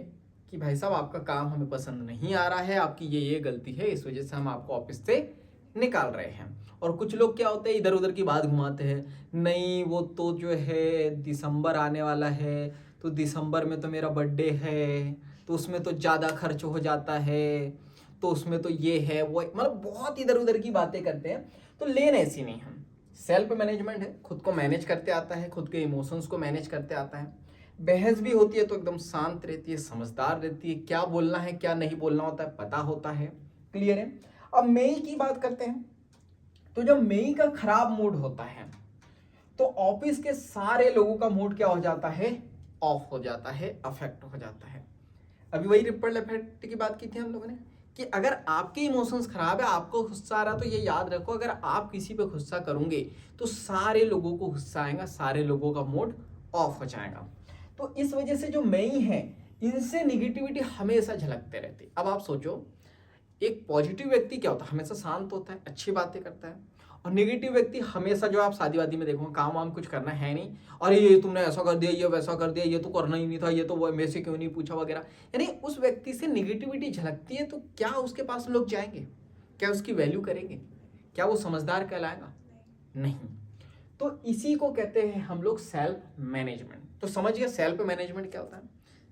Speaker 1: कि भाई साहब आपका काम हमें पसंद नहीं आ रहा है, आपकी ये गलती है, इस वजह से हम आपको ऑफिस से निकाल रहे हैं। और कुछ लोग क्या होते हैं, इधर उधर की बात घुमाते हैं, नहीं वो तो जो है दिसंबर आने वाला है, तो दिसंबर में तो मेरा बर्थडे है, तो उसमें तो ज़्यादा खर्च हो जाता है, तो उसमें तो ये है वो, मतलब बहुत इधर उधर की बातें करते हैं। तो लेन ऐसी नहीं है, सेल्फ मैनेजमेंट है, खुद को मैनेज करते आता है, खुद के इमोशंस को मैनेज करते आता है। बहस भी होती है तो एकदम शांत रहती है, समझदार रहती है, क्या बोलना है क्या नहीं बोलना होता है पता होता है। क्लियर है। अब मेई की बात करते हैं, तो जब मेई का खराब मूड होता है तो ऑफिस के सारे लोगों का मूड क्या हो जाता है, ऑफ हो जाता है, अफेक्ट हो जाता है। अभी वही रिपल इफेक्ट की बात की थी हम लोगों ने कि अगर आपके इमोशंस खराब है, आपको गुस्सा आ रहा, तो ये याद रखो, अगर आप किसी पे गुस्सा करोगे तो सारे लोगों को गुस्सा आएगा, सारे लोगों का मूड ऑफ हो जाएगा। तो इस वजह से जो मई है इनसे निगेटिविटी हमेशा झलकते रहती। अब आप सोचो, एक पॉजिटिव व्यक्ति क्या होता है, हमेशा शांत होता है, अच्छी बातें करता है, और नेगेटिव व्यक्ति हमेशा, जो आप शादी वादी में देखोगे, काम वाम कुछ करना है नहीं, और ये तुमने ऐसा कर दिया, ये वैसा कर दिया, ये तो करना ही नहीं था, ये तो वो मेरे से क्यों नहीं पूछा वगैरह, यानी उस व्यक्ति से निगेटिविटी झलकती है। तो क्या उसके पास लोग जाएंगे, क्या उसकी वैल्यू करेंगे, क्या वो समझदार कहलाएगा, नहीं। तो इसी को कहते हैं हम लोग सेल्फ मैनेजमेंट। तो समझिए सेल्फ मैनेजमेंट क्या होता है।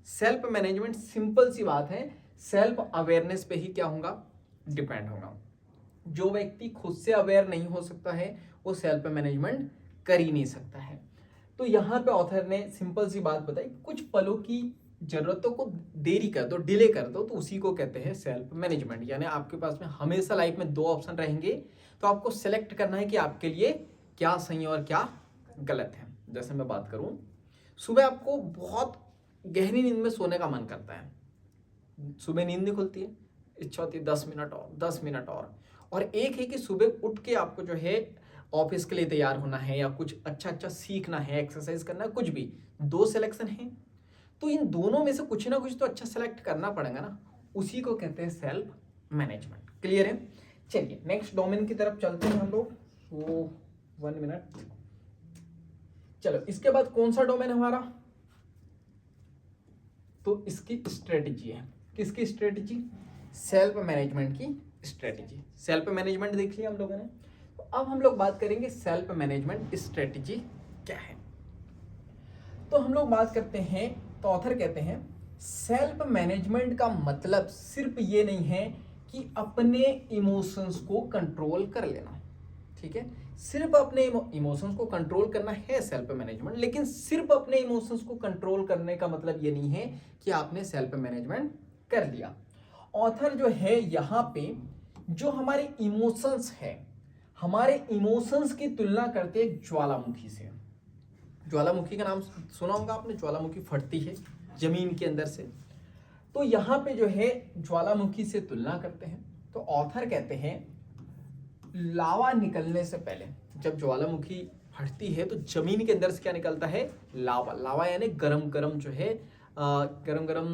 Speaker 1: सेल्फ मैनेजमेंट सिंपल सी बात है, सेल्फ अवेयरनेस पे ही क्या होगा, डिपेंड होगा। जो व्यक्ति खुद से अवेयर नहीं हो सकता है वो सेल्फ मैनेजमेंट कर ही नहीं सकता है। तो यहाँ पे ऑथर ने सिंपल सी बात बताई, कुछ पलों की जरूरतों को देरी कर दो, डिले कर दो, तो उसी को कहते हैं सेल्फ मैनेजमेंट। यानी आपके पास में हमेशा लाइफ में दो ऑप्शन रहेंगे, तो आपको सेलेक्ट करना है कि आपके लिए क्या सही और क्या गलत है। जैसे मैं बात करूं, सुबह आपको बहुत गहरी नींद में सोने का मन करता है, सुबह नींद नहीं खुलती है, इच्छा होती है 10 मिनट और 10 मिनट और एक है कि सुबह उठ के आपको जो है ऑफिस के लिए तैयार होना है या कुछ अच्छा अच्छा सीखना है, एक्सरसाइज करना है, कुछ भी, दो सिलेक्शन है। तो इन दोनों में से कुछ ना कुछ तो अच्छा सेलेक्ट करना पड़ेगा ना, उसी को कहते हैं सेल्फ मैनेजमेंट। क्लियर है। चलिए नेक्स्ट डोमेन की तरफ चलते हैं हम लोग। वो 1 मिनट। चलो इसके बाद कौन सा डोमेन हमारा, तो इसकी स्ट्रेटेजी है। किसकी स्ट्रेटेजी, सेल्फ मैनेजमेंट की स्ट्रेटेजी। सेल्फ मैनेजमेंट देख लिया हम लोगों ने, तो अब हम लोग बात करेंगे सेल्फ मैनेजमेंट स्ट्रेटेजी क्या है। तो हम लोग बात करते हैं, तो ऑथर कहते हैं सेल्फ मैनेजमेंट का मतलब सिर्फ ये नहीं है कि अपने इमोशंस को कंट्रोल कर लेना, ठीक है, सिर्फ अपने इमोशंस को कंट्रोल करना है सेल्फ मैनेजमेंट, लेकिन सिर्फ अपने इमोशंस को कंट्रोल करने का मतलब ये नहीं है कि आपने सेल्फ मैनेजमेंट कर लिया। ऑथर जो है यहाँ पे जो हमारे इमोशंस है, हमारे इमोशंस की तुलना करते हैं ज्वालामुखी से। ज्वालामुखी का नाम सुना होगा आपने, ज्वालामुखी फटती है जमीन के अंदर से, तो यहाँ पे जो है ज्वालामुखी से तुलना करते हैं। तो ऑथर कहते हैं लावा निकलने से पहले, जब ज्वालामुखी फटती है तो जमीन के अंदर से क्या निकलता है, लावा। लावा यानी गरम गरम जो है, गरम गरम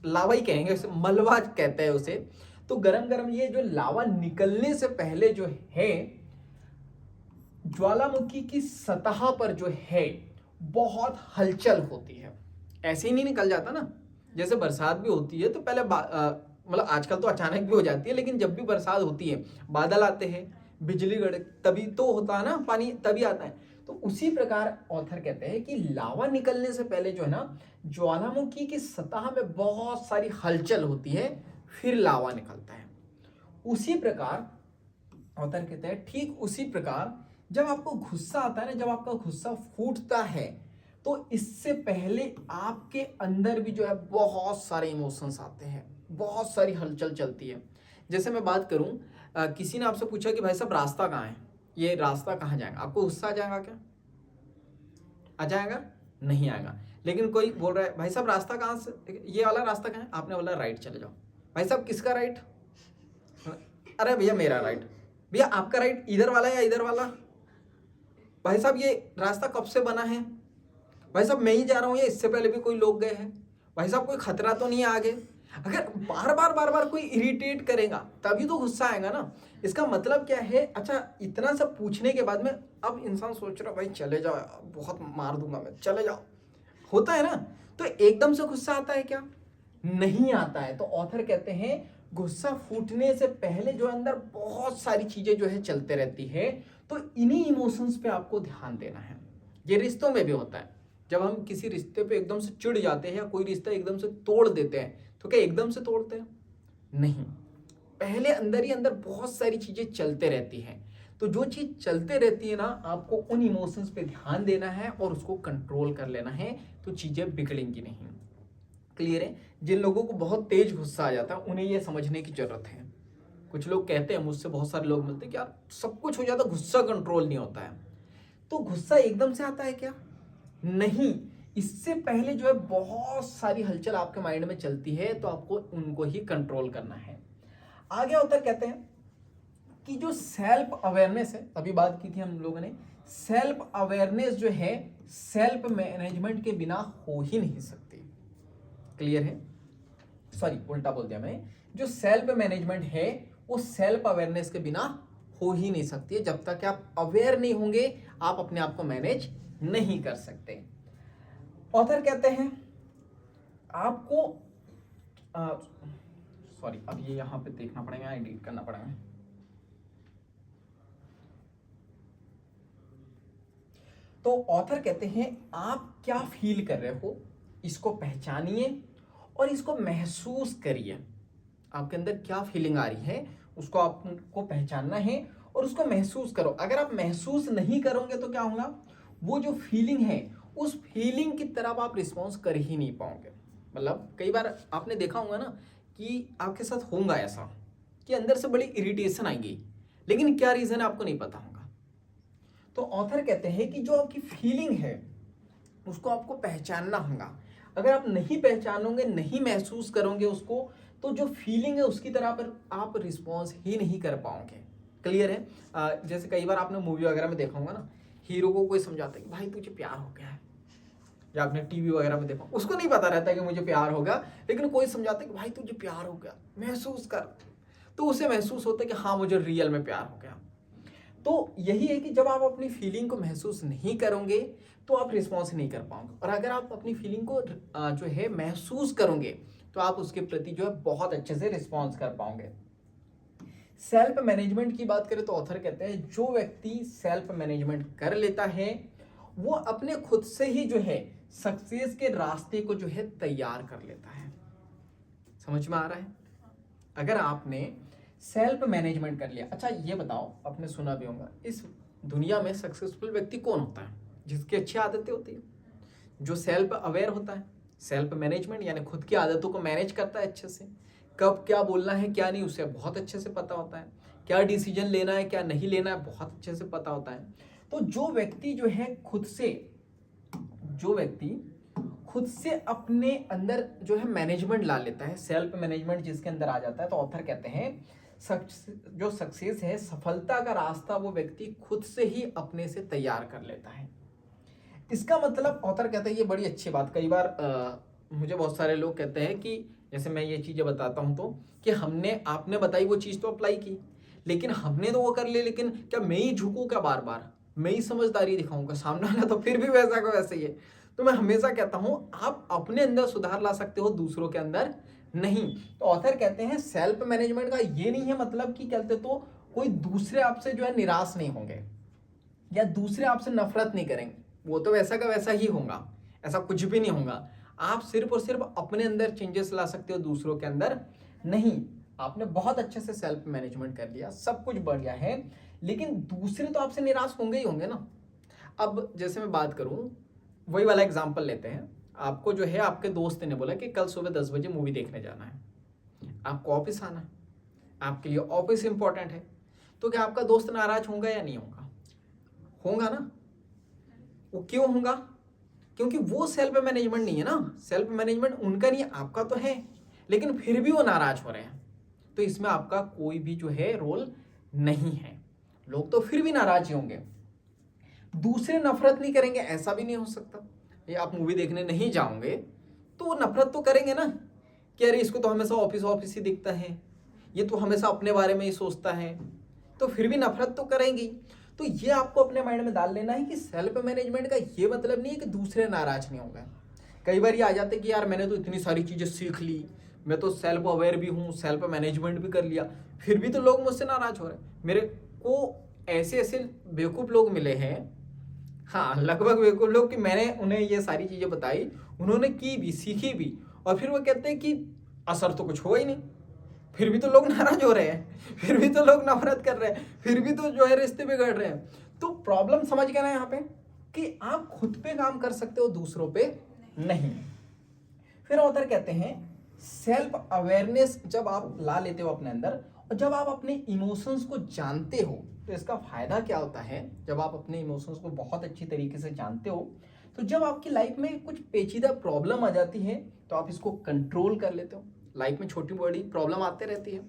Speaker 1: लावा ही कहेंगे उसे, मलबा कहते हैं उसे। तो गरम गरम ये जो लावा निकलने से पहले जो है ज्वालामुखी की सतह पर जो है बहुत हलचल होती है, ऐसे ही नहीं निकल जाता ना। जैसे बरसात भी होती है तो पहले मतलब आजकल तो अचानक भी हो जाती है, लेकिन जब भी बरसात होती है बादल आते हैं, बिजली गड़क, तभी तो होता है ना, पानी तभी आता है। तो उसी प्रकार ऑथर कहते हैं कि लावा निकलने से पहले जो है ना ज्वालामुखी की सतह में बहुत सारी हलचल होती है, फिर लावा निकलता है। उसी प्रकार ऑथर कहते हैं ठीक उसी प्रकार जब आपको गुस्सा आता है ना, जब आपका गुस्सा फूटता है, तो इससे पहले आपके अंदर भी जो है बहुत सारे इमोशंस आते हैं, बहुत सारी हलचल चलती है। जैसे मैं बात करूं, किसी ने आपसे पूछा कि भाई साहब रास्ता कहाँ है, ये रास्ता कहाँ जाएगा, आपको गुस्सा आ जाएगा क्या? आ जाएगा? नहीं आएगा। लेकिन कोई बोल रहा है भाई साहब रास्ता कहाँ से, ये वाला रास्ता कहाँ है, आपने बोला राइट चले जाओ। भाई साहब किसका राइट? अरे भैया मेरा राइट। भैया आपका राइट इधर वाला या इधर वाला? भाई साहब ये रास्ता कब से बना है? भाई साहब मैं ही जा रहा हूँ या इससे पहले भी कोई लोग गए हैं? भाई साहब कोई खतरा तो नहीं है आगे? अगर बार बार कोई इरिटेट करेगा तभी तो गुस्सा आएगा ना। इसका मतलब क्या है? अच्छा, इतना सब पूछने के बाद में अब इंसान सोच रहा भाई चले जाओ, बहुत मार दूंगा मैं, चले जाओ, होता है ना। तो एकदम से गुस्सा आता है क्या? नहीं आता है। तो ऑथर कहते हैं गुस्सा फूटने से पहले जो अंदर बहुत सारी चीजें जो है चलते रहती है, तो इन्हीं इमोशंस पे आपको ध्यान देना है। ये रिश्तों में भी होता है। जब हम किसी रिश्ते पे एकदम से चिढ़ जाते हैं या कोई रिश्ता एकदम से तोड़ देते हैं, तो क्या एकदम से तोड़ते हैं? नहीं, पहले अंदर ही अंदर बहुत सारी चीजें चलते रहती हैं। तो जो चीज चलते रहती है ना, आपको उन इमोशंस पे ध्यान देना है और उसको कंट्रोल कर लेना है, तो चीजें बिगड़ेंगी नहीं। क्लियर है? जिन लोगों को बहुत तेज गुस्सा आ जाता है उन्हें यह समझने की जरूरत है। कुछ लोग कहते हैं, मुझसे बहुत सारे लोग मिलते हैं कि यार सब कुछ हो जाता, गुस्सा कंट्रोल नहीं होता है। तो गुस्सा एकदम से आता है क्या? नहीं, इससे पहले जो है बहुत सारी हलचल आपके माइंड में चलती है, तो आपको उनको ही कंट्रोल करना है। आगे होता कहते हैं कि जो सेल्फ अवेयरनेस है, अभी बात की थी हम लोगों ने, सेल्फ अवेयरनेस जो है सेल्फ मैनेजमेंट के बिना हो ही नहीं सकती। क्लियर है? सॉरी, उल्टा बोल दिया मैं। जो सेल्फ मैनेजमेंट है वो सेल्फ अवेयरनेस के बिना हो ही नहीं सकती है। जब तक आप अवेयर नहीं होंगे, आप अपने आप को मैनेज नहीं कर सकते। ऑथर कहते हैं आपको सॉरी, अब ये यहां पे देखना पड़ेगा, एडिट करना पड़ेगा। तो ऑथर कहते हैं आप क्या फील कर रहे हो, इसको पहचानिए और इसको महसूस करिए। आपके अंदर क्या फीलिंग आ रही है उसको आपको पहचानना है और उसको महसूस करो। अगर आप महसूस नहीं करोगे तो क्या होगा, वो जो फीलिंग है उस फीलिंग की तरफ आप रिस्पॉन्स कर ही नहीं पाओगे। मतलब कई बार आपने देखा होगा ना कि आपके साथ होगा ऐसा कि अंदर से बड़ी इरिटेशन आएगी, लेकिन क्या रीजन है आपको नहीं पता होगा। तो ऑथर कहते हैं कि जो आपकी फीलिंग है उसको आपको पहचानना होगा। अगर आप नहीं पहचानोगे, नहीं महसूस करोगे उसको, तो जो फीलिंग है उसकी तरह पर आप रिस्पॉन्स ही नहीं कर पाओगे। क्लियर है? जैसे कई बार आपने मूवी वगैरह में देखा होगा ना, हीरो को कोई समझाता है कि भाई तुझे प्यार हो गया है, या आपने टीवी वगैरह में देखा, उसको नहीं पता रहता है कि मुझे प्यार होगा, लेकिन कोई समझाता है कि भाई तुझे प्यार हो गया, महसूस कर। तो उसे महसूस होता है कि हाँ मुझे रियल में प्यार हो गया। तो यही है कि जब आप अपनी फीलिंग को महसूस नहीं करोगे तो आप रिस्पॉन्स नहीं कर पाओगे, और अगर आप अपनी फीलिंग को जो है महसूस करोगे तो आप उसके प्रति जो है बहुत अच्छे से रिस्पॉन्स कर पाओगे। सेल्फ मैनेजमेंट की बात करें तो ऑथर कहते हैं जो व्यक्ति सेल्फ मैनेजमेंट कर लेता है वो अपने खुद से ही जो है सक्सेस के रास्ते को जो है तैयार कर लेता है। समझ में आ रहा है? अगर आपने सेल्फ मैनेजमेंट कर लिया। अच्छा ये बताओ, आपने सुना भी होगा, इस दुनिया में सक्सेसफुल व्यक्ति कौन होता है? जिसकी अच्छी आदतें होती है, जो सेल्फ अवेयर होता है, सेल्फ मैनेजमेंट यानी खुद की आदतों को मैनेज करता है अच्छे से, कब क्या बोलना है क्या नहीं उसे बहुत अच्छे से पता होता है, क्या डिसीजन लेना है क्या नहीं लेना है बहुत अच्छे से पता होता है। तो जो व्यक्ति जो है खुद से अपने अंदर जो है मैनेजमेंट ला लेता है, सेल्फ मैनेजमेंट जिसके अंदर आ जाता है, तो ऑथर कहते हैं जो सक्सेस है, सफलता का रास्ता वो व्यक्ति खुद से ही अपने से तैयार कर लेता है। इसका मतलब ऑथर कहते हैं, ये बड़ी अच्छी बात, कई बार मुझे बहुत सारे लोग कहते हैं कि जैसे मैं ये चीजें बताता हूं तो कि आपने बताई वो चीज तो अप्लाई की, लेकिन हमने तो वो कर ली, लेकिन क्या मैं ही झुकूं क्या बार बार, मैं ही समझदारी दिखाऊंगा, सामने वाला तो फिर भी वैसा का वैसे ही है। तो मैं हमेशा कहता हूं आप अपने अंदर सुधार ला सकते हो, दूसरों के अंदर नहीं। तो ऑथर कहते हैं सेल्फ मैनेजमेंट का ये नहीं है मतलब कि कहते तो कोई दूसरे आपसे जो है निराश नहीं होंगे या दूसरे आपसे नफरत नहीं करेंगे, वो तो वैसा का वैसा ही होगा, ऐसा कुछ भी नहीं होगा। आप सिर्फ और सिर्फ अपने अंदर चेंजेस ला सकते हो, दूसरों के अंदर नहीं। आपने बहुत अच्छे से सेल्फ मैनेजमेंट कर लिया, सब कुछ बढ़िया है। लेकिन दूसरे तो आपसे निराश होंगे ही होंगे ना। अब जैसे मैं बात करूं, वही वाला एग्जांपल लेते हैं। आपको जो है आपके दोस्त ने बोला कि कल सुबह 10 बजे मूवी देखने जाना है, आपको ऑफिस आना है, आपके लिए ऑफिस इंपॉर्टेंट है, तो क्या आपका दोस्त नाराज होगा या नहीं होगा? होगा ना। वो क्यों होगा? क्योंकि वो सेल्फ मैनेजमेंट नहीं है ना। सेल्फ मैनेजमेंट उनका नहीं है, आपका तो है, लेकिन फिर भी वो नाराज हो रहे हैं, तो इसमें आपका कोई भी जो है रोल नहीं है। लोग तो फिर भी नाराज ही होंगे। दूसरे नफरत नहीं करेंगे ऐसा भी नहीं हो सकता। ये आप मूवी देखने नहीं जाओगे तो वो नफरत तो करेंगे ना, कि अरे इसको तो हमेशा ऑफिस ऑफिस ही दिखता है, ये तो हमेशा अपने बारे में ही सोचता है, तो फिर भी नफरत तो करेंगी। तो ये आपको अपने माइंड में डाल लेना है कि सेल्फ मैनेजमेंट का ये मतलब नहीं है कि दूसरे नाराज नहीं होंगे। कई बार ये आ जाते कि यार मैंने तो इतनी सारी चीज़ें सीख ली, मैं तो सेल्फ अवेयर भी हूँ, सेल्फ मैनेजमेंट भी कर लिया, फिर भी तो लोग मुझसे नाराज हो रहे हैं। मेरे को ऐसे ऐसे बेवकूफ़ लोग मिले हैं, हाँ लगभग बेवकूफ़ लोग, कि मैंने उन्हें ये सारी चीज़ें बताई, उन्होंने की भी, सीखी भी, और फिर वो कहते हैं कि असर तो कुछ हुआ ही नहीं, फिर भी तो लोग नाराज हो रहे हैं, फिर भी तो लोग नफरत कर रहे हैं, फिर भी तो जो है रिश्ते बिगड़ रहे हैं। तो प्रॉब्लम समझ गए ना यहाँ पे, कि आप खुद पे काम कर सकते हो, दूसरों पे नहीं। फिर ऑथर कहते हैं सेल्फ अवेयरनेस जब आप ला लेते हो अपने अंदर, और जब आप अपने इमोशंस को जानते हो, तो इसका फायदा क्या होता है? जब आप अपने इमोशंस को बहुत अच्छी तरीके से जानते हो, तो जब आपकी लाइफ में कुछ पेचीदा प्रॉब्लम आ जाती है तो आप इसको कंट्रोल कर लेते हो। लाइफ में छोटी बड़ी प्रॉब्लम आते रहती है,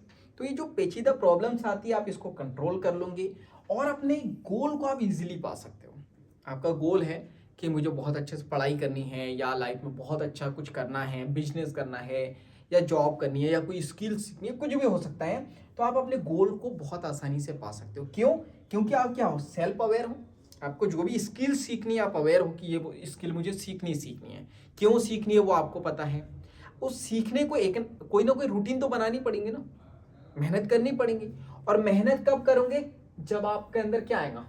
Speaker 1: तो ये जो पेचीदा प्रॉब्लम्स आती है आप इसको कंट्रोल कर लोगे, और अपने गोल को आप इजीली पा सकते हो। आपका गोल है कि मुझे बहुत अच्छे से पढ़ाई करनी है, या लाइफ में बहुत अच्छा कुछ करना है, बिजनेस करना है, या जॉब करनी है, या कोई स्किल सीखनी है, कुछ भी हो सकता है, तो आप अपने गोल को बहुत आसानी से पा सकते हो। क्यों? क्योंकि आप क्या हो? सेल्फ अवेयर हो। आपको जो भी स्किल सीखनी है आप अवेयर हो कि ये स्किल मुझे सीखनी है, क्यों सीखनी है वो आपको पता है। उस सीखने को एक कोई ना कोई रूटीन तो बनानी पड़ेगी ना, मेहनत करनी पड़ेगी। और मेहनत कब करोगे? जब आपके अंदर क्या आएगा?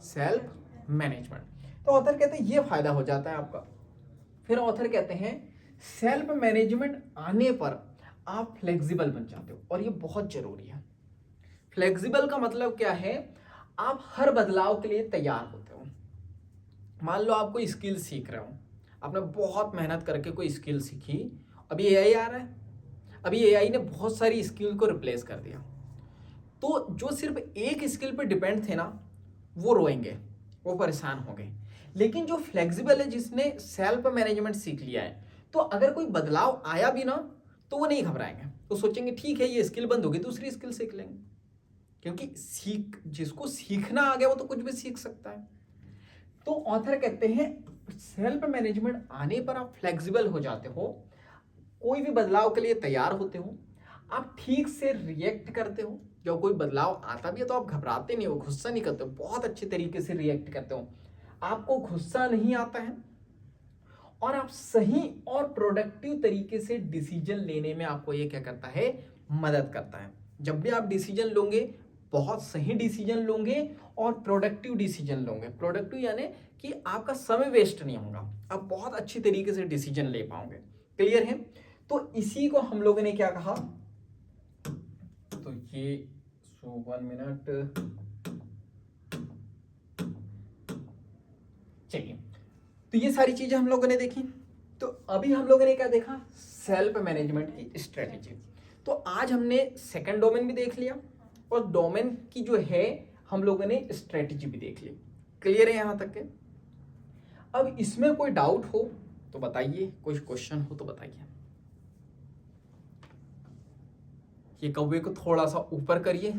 Speaker 1: Self management. तो ऑथर कहते हैं ये फायदा हो जाता है आपका। फिर ऑथर कहते हैं सेल्फ मैनेजमेंट आने पर आप फ्लेक्सिबल बन जाते हो, और ये बहुत जरूरी है। फ्लेक्सिबल का मतलब क्या है? आप हर बदलाव के लिए तैयार होते हो। मान लो आप कोई स्किल सीख रहे हो, आपने बहुत मेहनत करके कोई स्किल सीखी, अभी एआई आ रहा है, अभी एआई ने बहुत सारी स्किल को रिप्लेस कर दिया, तो जो सिर्फ एक स्किल पे डिपेंड थे ना, वो रोएंगे, वो परेशान हो गए। लेकिन जो फ्लेक्सिबल है, जिसने सेल्फ मैनेजमेंट सीख लिया है, तो अगर कोई बदलाव आया भी ना तो वो नहीं घबराएंगे, तो सोचेंगे ठीक है ये स्किल बंद होगी, दूसरी स्किल सीख लेंगे। क्योंकि जिसको सीखना आ गया वो तो कुछ भी सीख सकता है। तो ऑथर कहते हैं सेल्फ मैनेजमेंट आने पर आप फ्लेक्सिबल हो जाते हो, कोई भी बदलाव के लिए तैयार होते हो, आप ठीक से रिएक्ट करते हो। जब कोई बदलाव आता भी है तो आप घबराते नहीं हो, गुस्सा नहीं करते हो, बहुत अच्छे तरीके से रिएक्ट करते हो, आपको गुस्सा नहीं आता है, और आप सही और प्रोडक्टिव तरीके से डिसीजन लेने में आपको ये क्या करता है? मदद करता है। जब भी आप डिसीजन लोगे, बहुत सही डिसीजन लोगे और प्रोडक्टिव डिसीजन लोगे। प्रोडक्टिव यानी कि आपका समय वेस्ट नहीं होगा, आप बहुत अच्छी तरीके से डिसीजन ले पाओगे। क्लियर है? तो इसी को हम लोगों ने क्या कहा, तो ये 1 मिनट, चलिए, तो ये सारी चीजें हम लोगों ने देखी। तो अभी हम लोगों ने क्या देखा? सेल्फ मैनेजमेंट की स्ट्रेटेजी। तो आज हमने सेकंड डोमेन भी देख लिया, और डोमेन की जो है हम लोगों ने स्ट्रेटेजी भी देख ली। क्लियर है यहां तक के? अब इसमें कोई डाउट हो तो बताइए, कोई क्वेश्चन हो तो बताइए। ये कौवे को थोड़ा सा ऊपर करिए,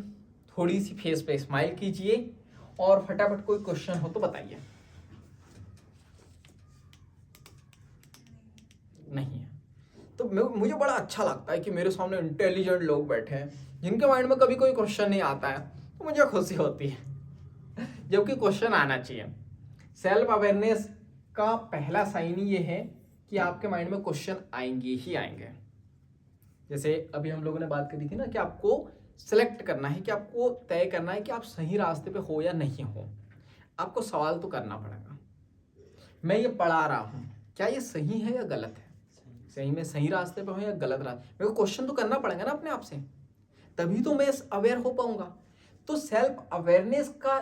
Speaker 1: थोड़ी सी फेस पे स्माइल कीजिए, और फटाफट कोई क्वेश्चन हो तो बताइए। नहीं है तो मुझे बड़ा अच्छा लगता है कि मेरे सामने इंटेलिजेंट लोग बैठे हैं जिनके माइंड में कभी कोई क्वेश्चन नहीं आता है, तो मुझे खुशी होती है, जबकि क्वेश्चन आना चाहिए। सेल्फ अवेयरनेस का पहला साइन ही ये है कि आपके माइंड में क्वेश्चन आएंगे ही आएंगे। जैसे अभी हम लोगों ने बात करी थी ना कि आपको सिलेक्ट करना है, कि आपको तय करना है कि आप सही रास्ते पे हो या नहीं हो। आपको सवाल तो करना पड़ेगा, मैं ये पढ़ा रहा हूँ, क्या ये सही है या गलत है? सही में सही रास्ते पे हो या गलत रास्ते? मेरे को क्वेश्चन तो करना पड़ेगा ना अपने आप से, तभी तो मैं अवेयर हो पाऊंगा। तो सेल्फ अवेयरनेस का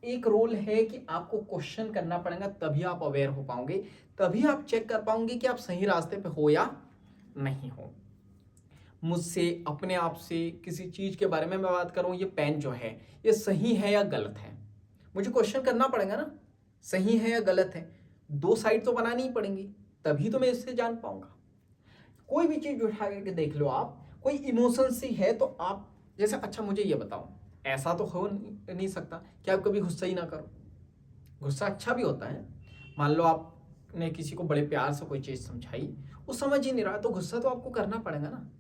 Speaker 1: एक रोल है कि आपको क्वेश्चन करना पड़ेगा, तभी आप अवेयर हो पाओगे, तभी आप चेक कर पाओगे कि आप सही रास्ते पे हो या नहीं हो। मुझसे, अपने आप से, किसी चीज के बारे में मैं बात करूं, ये पेन जो है ये सही है या गलत है, मुझे क्वेश्चन करना पड़ेगा ना, सही है या गलत है। दो साइड तो बनानी ही पड़ेंगी, तभी तो मैं इससे जान पाऊंगा। कोई भी चीज उठा करके देख लो आप, कोई इमोशन सी है तो आप जैसे, अच्छा मुझे ये बताओ, ऐसा तो हो नहीं सकता कि आप कभी गुस्सा ही ना करो। गुस्सा अच्छा भी होता है। मान लो आपने किसी को बड़े प्यार से कोई चीज समझाई, वो समझ ही नहीं रहा, तो गुस्सा तो आपको करना पड़ेगा ना।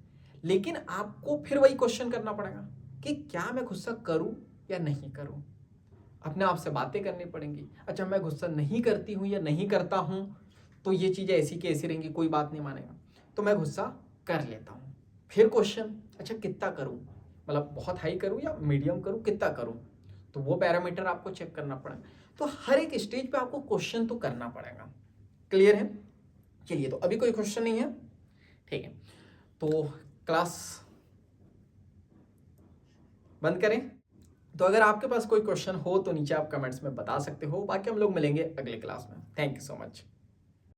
Speaker 1: लेकिन आपको फिर वही क्वेश्चन करना पड़ेगा कि क्या मैं गुस्सा करूं या नहीं करूं। अपने आप से बातें करनी पड़ेंगी। अच्छा मैं गुस्सा नहीं करती हूं या नहीं करता हूं, तो ये चीजें ऐसी की ऐसी रहेंगी, कोई बात नहीं मानेगा, तो मैं गुस्सा कर लेता हूं। फिर क्वेश्चन, अच्छा कितना करूं, मतलब बहुत हाई करूं या मीडियम करूं, कितना करूं, तो वो पैरामीटर आपको चेक करना पड़ेगा। तो हर एक स्टेज पे आपको क्वेश्चन तो करना पड़ेगा। क्लियर है? चलिए, तो अभी कोई क्वेश्चन नहीं है, ठीक है, तो क्लास बंद करें। तो अगर आपके पास कोई क्वेश्चन हो तो नीचे आप कमेंट्स में बता सकते हो, बाकी हम लोग मिलेंगे अगले क्लास में। Thank you so much.